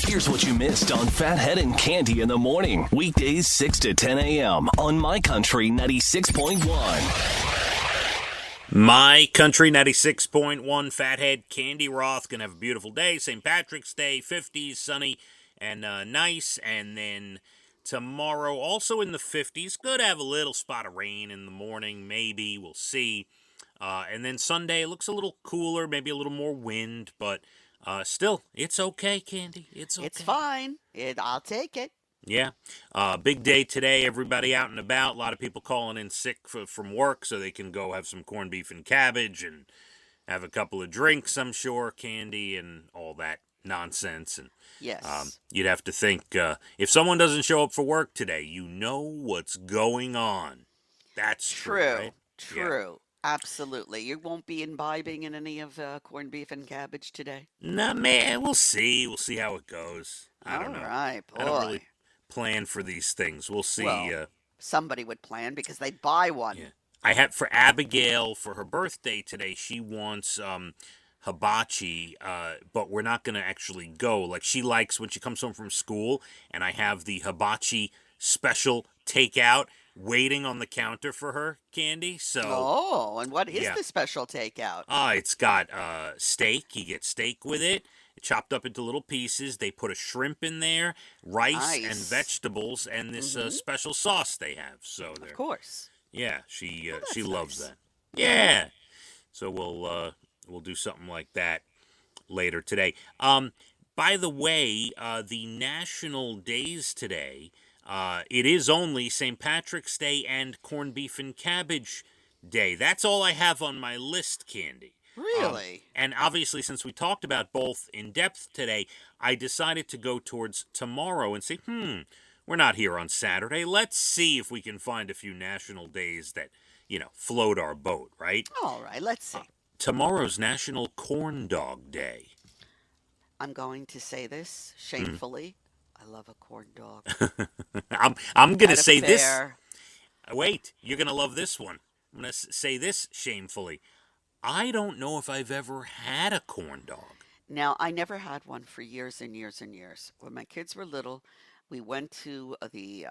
Here's what you missed on Phathead and Cande in the morning. Weekdays 6 to 10 a.m. on My Country 96.1. My Country 96.1, Phathead, Cande Roth. Gonna have a beautiful day. St. Patrick's Day, 50s, sunny and nice. And then tomorrow, also in the 50s. Could have a little spot of rain in the morning, maybe. We'll see. And then Sunday, it looks a little cooler, maybe a little more wind, but still, it's okay, Cande. It's okay. It's fine. I'll take it. Yeah. Big day today. Everybody out and about. A lot of people calling in sick from work so they can go have some corned beef and cabbage and have a couple of drinks, I'm sure, Cande and all that nonsense. And Yes. you'd have to think, if someone doesn't show up for work today, you know what's going on. That's true, right? True. Absolutely. You won't be imbibing in any of corned beef and cabbage today? Nah, man, we'll see. We'll see how it goes. I don't know. All right, boy. I don't really plan for these things. We'll see. Well, somebody would plan because they'd buy one. Yeah. I had for Abigail for her birthday today. She wants hibachi, but we're not going to actually go. Like, she likes when she comes home from school, and I have the hibachi special takeout waiting on the counter for her, Cande. So, Oh, and what is the special takeout? it's got steak. You get steak with it, chopped up into little pieces. They put a shrimp in there, rice and Nice. vegetables, and this Mhm. special sauce they have. So Of they're course. yeah, she Oh, she that's loves nice. that. Yeah. So we'll do something like that later today. By the way, the national days today, it is only St. Patrick's Day and corned beef and cabbage day. That's all I have on my list, Cande. Really? And obviously, since we talked about both in depth today, I decided to go towards tomorrow and say, we're not here on Saturday. Let's see if we can find a few national days that, float our boat, right? All right, let's see. Tomorrow's National Corn Dog Day. I'm going to say this shamefully. I love a corn dog. I'm going to At a say this. fair. Wait, you're going to love this one. I'm going to say this shamefully. I don't know if I've ever had a corn dog. Now, I never had one for years and years and years. When my kids were little, we went to the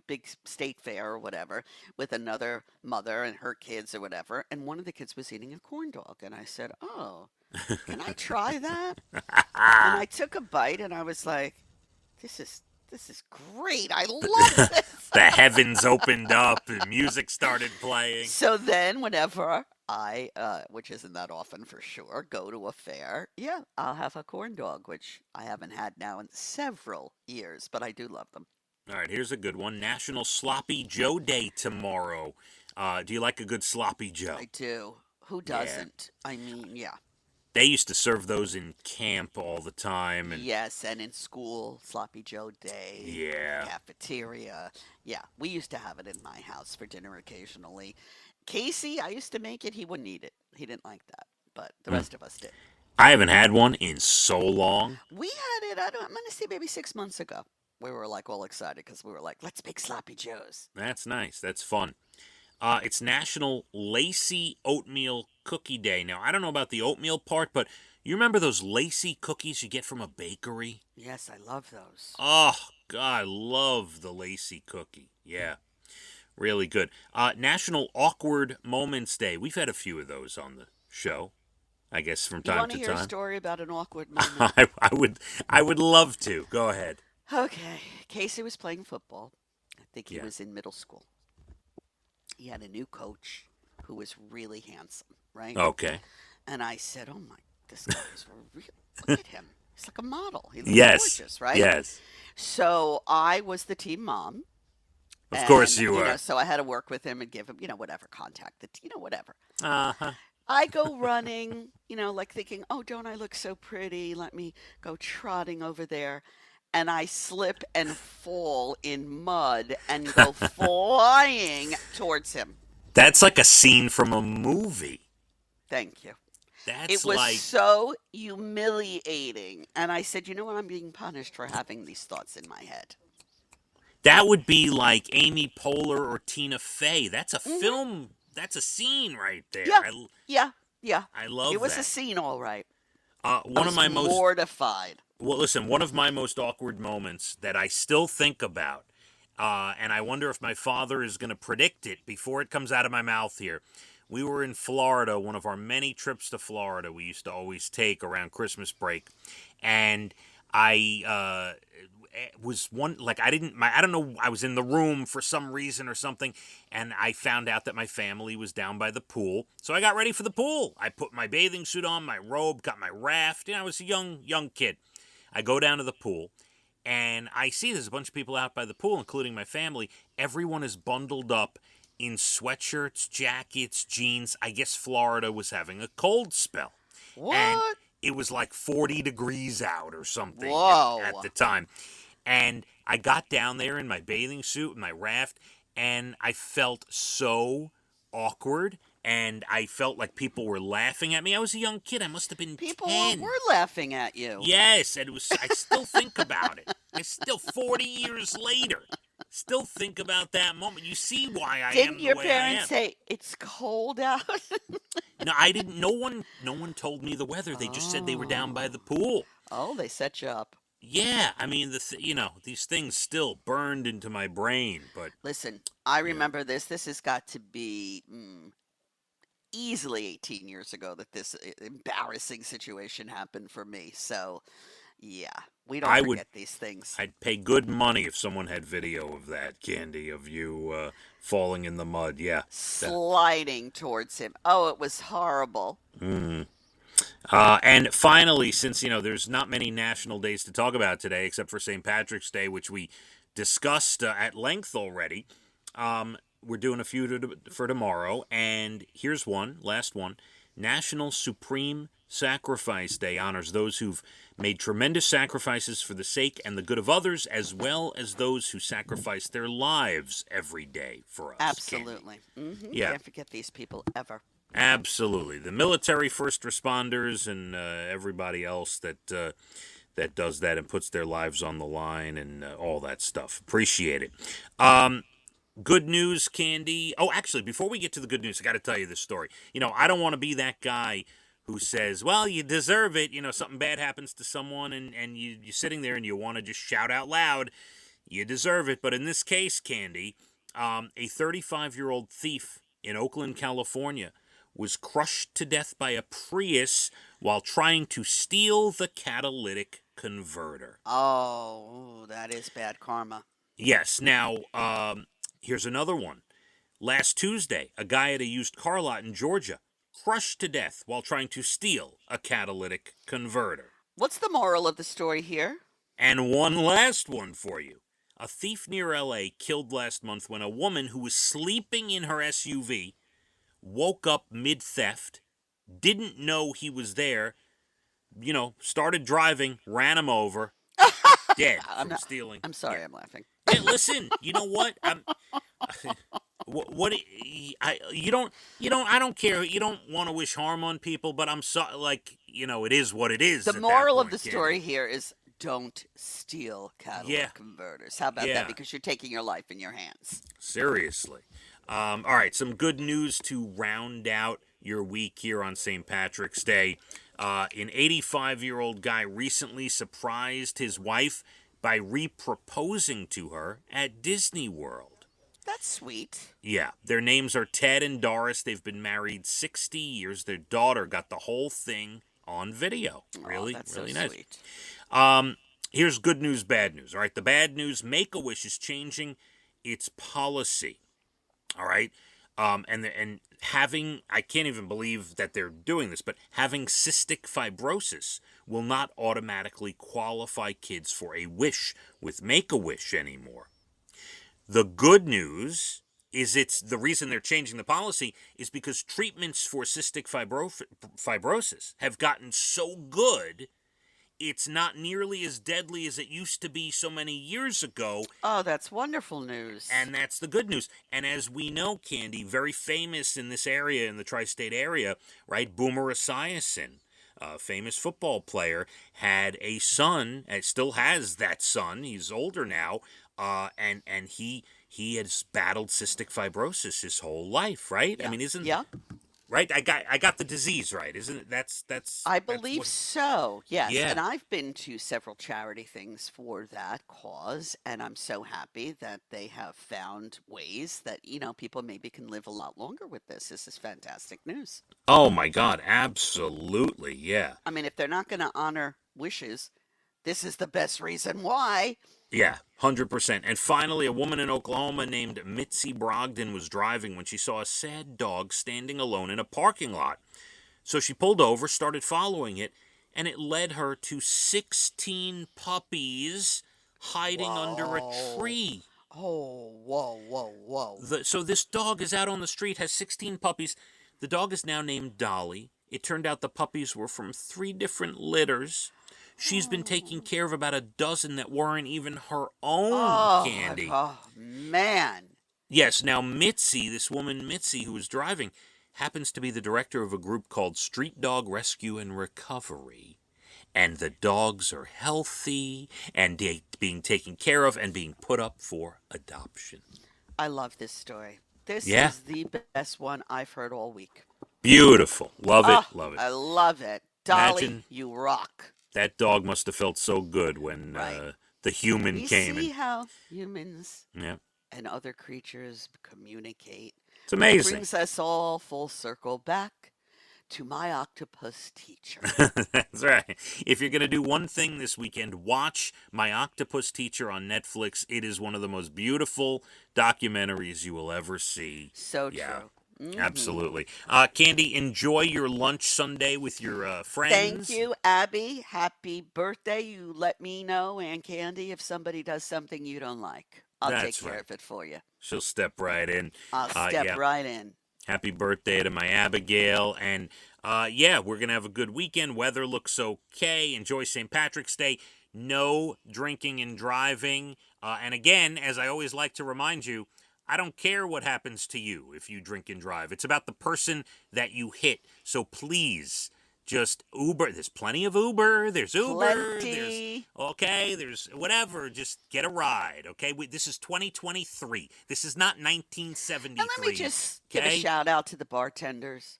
big state fair or whatever with another mother and her kids or whatever, and one of the kids was eating a corn dog, and I said, "Oh, can I try that?" And I took a bite, and I was like, "This is great. I love this." The heavens opened up and music started playing. So then, whenever I, which isn't that often for sure, go to a fair, yeah, I'll have a corn dog, which I haven't had now in several years, but I do love them. All right, here's a good one. National Sloppy Joe Day tomorrow. Do you like a good Sloppy Joe? I do. Who doesn't? I mean, yeah. They used to serve those in camp all the time. And Yes, and in school, Sloppy Joe Day, yeah. cafeteria. Yeah, we used to have it in my house for dinner occasionally. Casey, I used to make it. He wouldn't eat it. He didn't like that, but the rest of us did. I haven't had one in so long. We had it, I'm going to say maybe 6 months ago. We were like all excited because we were like, let's make Sloppy Joes. That's nice. That's fun. It's National Lacy Oatmeal Cookie Day. Now, I don't know about the oatmeal part, but you remember those lacy cookies you get from a bakery? Yes, I love those. Oh, God, I love the lacy cookie. Yeah, really good. National Awkward Moments Day. We've had a few of those on the show, I guess, from You time want to to hear a time. story about an awkward moment? I would love to. Go ahead. Okay, Casey was playing football. I think he Yeah. was in middle school. He had a new coach who was really handsome, right? Okay. And I said, "Oh my, this guy is real. Look at him. He's like a model. He looks Yes. gorgeous, right?" Yes. So I was the team mom. Of course And, you were. so I had to work with him and give him, whatever, contact the, whatever. Uh-huh. I go running, like thinking, oh, don't I look so pretty? Let me go trotting over there. And I slip and fall in mud and go flying towards him. That's like a scene from a movie. Thank you. That's It was like so humiliating. And I said, you know what? I'm being punished for having these thoughts in my head. that would be like Amy Poehler or Tina Fey. That's a Mhm. film. That's a scene right there. Yeah. Yeah. I love It was that. a scene, all right. I One of was my most mortified. Well, listen, one of my most awkward moments that I still think about, and I wonder if my father is going to predict it before it comes out of my mouth here. We were in Florida, one of our many trips to Florida we used to always take around Christmas break. And I was one, like, I don't know, I was in the room for some reason or something, and I found out that my family was down by the pool. So I got ready for the pool. I put my bathing suit on, my robe, got my raft. I was a young kid. I go down to the pool, and I see there's a bunch of people out by the pool, including my family. Everyone is bundled up in sweatshirts, jackets, jeans. I guess Florida was having a cold spell. And What? it was like 40 degrees out or something at Whoa. the time. And I got down there in my bathing suit and my raft, and I felt so awkward. And I felt like people were laughing at me. I was a young kid. I must have been People 10. were laughing at you. Yes, and it was. I still think about it. I still, 40 years later, still think about that moment. You see why I Didn't am the your way I parents am. say it's cold out? No, I didn't. No one told me the weather. They just said they were down by Oh. the pool. Oh, they set you up. Yeah, I mean, these things still burned into my brain. But Listen, I yeah, remember this. This has got to be easily 18 years ago that this embarrassing situation happened for me. So, yeah, we don't I would. forget these things. I'd pay good money if someone had video of that, Candy, of you falling in the mud. Yeah, that. Sliding towards him. Oh, it was horrible. Mm. And finally, since there's not many national days to talk about today, except for St. Patrick's Day, which we discussed at length already, we're doing a few for tomorrow. And here's one, last one: National Supreme Sacrifice Day honors those who've made tremendous sacrifices for the sake and the good of others, as well as those who sacrifice their lives every day for us. Candy. Absolutely. Yeah. Can't forget these people ever. Absolutely, the military, first responders, and everybody else that does that and puts their lives on the line and all that stuff. Appreciate it. Good news, Candy. Oh, actually, before we get to the good news, I got to tell you this story. I don't want to be that guy who says, "Well, you deserve it." Something bad happens to someone, and you're sitting there and you want to just shout out loud, "You deserve it." But in this case, Candy, a 35-year-old thief in Oakland, California, was crushed to death by a Prius while trying to steal the catalytic converter. Oh, that is bad karma. Yes. Now, here's another one. Last Tuesday, a guy at a used car lot in Georgia crushed to death while trying to steal a catalytic converter. What's the moral of the story here? And one last one for you. A thief near LA killed last month when a woman who was sleeping in her SUV woke up mid-theft, didn't know he was there, started driving, ran him over, dead I'm from not. stealing. I'm sorry. Yeah. I'm laughing. Hey, listen, you know what? What I don't care. You don't want to wish harm on people, but I'm sorry. Like, it is what it is. The At that moral of point, the Candy. story here is don't steal catalytic Yeah. converters. How about Yeah. that? Because you're taking your life in your hands. Seriously. All right, some good news to round out your week here on St. Patrick's Day. An 85-year-old guy recently surprised his wife by re-proposing to her at Disney World. That's sweet. Yeah, their names are Ted and Doris. They've been married 60 years. Their daughter got the whole thing on video. Really, that's really so nice. sweet. Here's good news, bad news. All right, the bad news: Make-A-Wish is changing its policy. All right, and having, I can't even believe that they're doing this, but having cystic fibrosis will not automatically qualify kids for a wish with Make-A-Wish anymore. The good news is it's the reason they're changing the policy is because treatments for cystic fibrosis have gotten so good, it's not nearly as deadly as it used to be so many years ago. Oh, that's wonderful news. And that's the good news. And as we know, Candy, very famous in this area, in the tri-state area, right? Boomer Esiason, a famous football player, had a son, and still has that son. He's older now, and he has battled cystic fibrosis his whole life, right? Yeah. I mean, isn't Yeah. right? I got the disease right, isn't it? I That's believe what. so, yes. Yeah. And I've been to several charity things for that cause, and I'm so happy that they have found ways that, people maybe can live a lot longer with this. This is fantastic news. Oh my God, absolutely, yeah. I mean, if they're not going to honor wishes, this is the best reason why. Yeah, 100%. And finally, a woman in Oklahoma named Mitzi Brogdon was driving when she saw a sad dog standing alone in a parking lot. So she pulled over, started following it, and it led her to 16 puppies hiding under a Whoa. tree. Oh, whoa, whoa, whoa. So this dog is out on the street, has 16 puppies. The dog is now named Dolly. It turned out the puppies were from 3 different litters. She's been taking Oh, care of about a dozen that weren't even her own, oh, Candy. oh man. Yes, now Mitzi, this woman Mitzi who was driving, happens to be the director of a group called Street Dog Rescue and Recovery. And the dogs are healthy and being taken care of and being put up for adoption. I love this story. This Yeah, is the best one I've heard all week. beautiful. Love it, Oh, love it. I love it. Dolly, Imagine you rock. that dog must have felt so good when Right. the human We came see and, how humans yeah, and other creatures communicate, it's which amazing. brings us all full circle back to my octopus teacher. That's right. If you're going to do one thing this weekend, watch My Octopus Teacher on Netflix. It is one of the most beautiful documentaries you will ever see. So Yeah, true. Hmm. absolutely. Candy, enjoy your lunch Sunday with your Thank friends. you, Abby. Happy birthday. You let me know, Aunt Candy, if somebody does something you don't like. I'll take That's care right. of it for you. She'll step right in. I'll step Yeah. right in. Happy birthday to my Abigail. And yeah, we're going to have a good weekend. Weather looks okay. Enjoy St. Patrick's Day. No drinking and driving. And again, as I always like to remind you, I don't care what happens to you if you drink and drive. It's about the person that you hit. So please, just Uber. There's plenty of Uber. There's Uber. Plenty. There's whatever. Just get a ride, okay? This is 2023. This is not And let me 1973, just give a okay? shout out to the bartenders.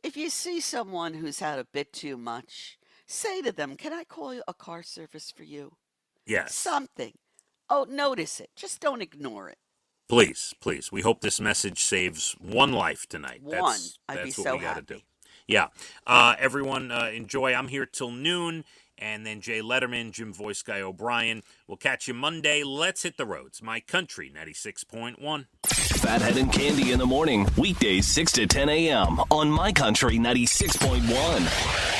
If you see someone who's had a bit too much, say to them, "Can I call you a car service for you?" Yes. Something. Oh, notice it. Just don't ignore it. Please, please. We hope this message saves one life tonight. One. That's I'd be that's what so we got to do. happy. Yeah. Everyone, enjoy. I'm here till noon. And then Jay Letterman, Jim Voice Guy O'Brien. We'll catch you Monday. Let's hit the roads. My Country 96.1. Fathead and Candy in the morning, weekdays 6 to 10 a.m. on My Country 96.1.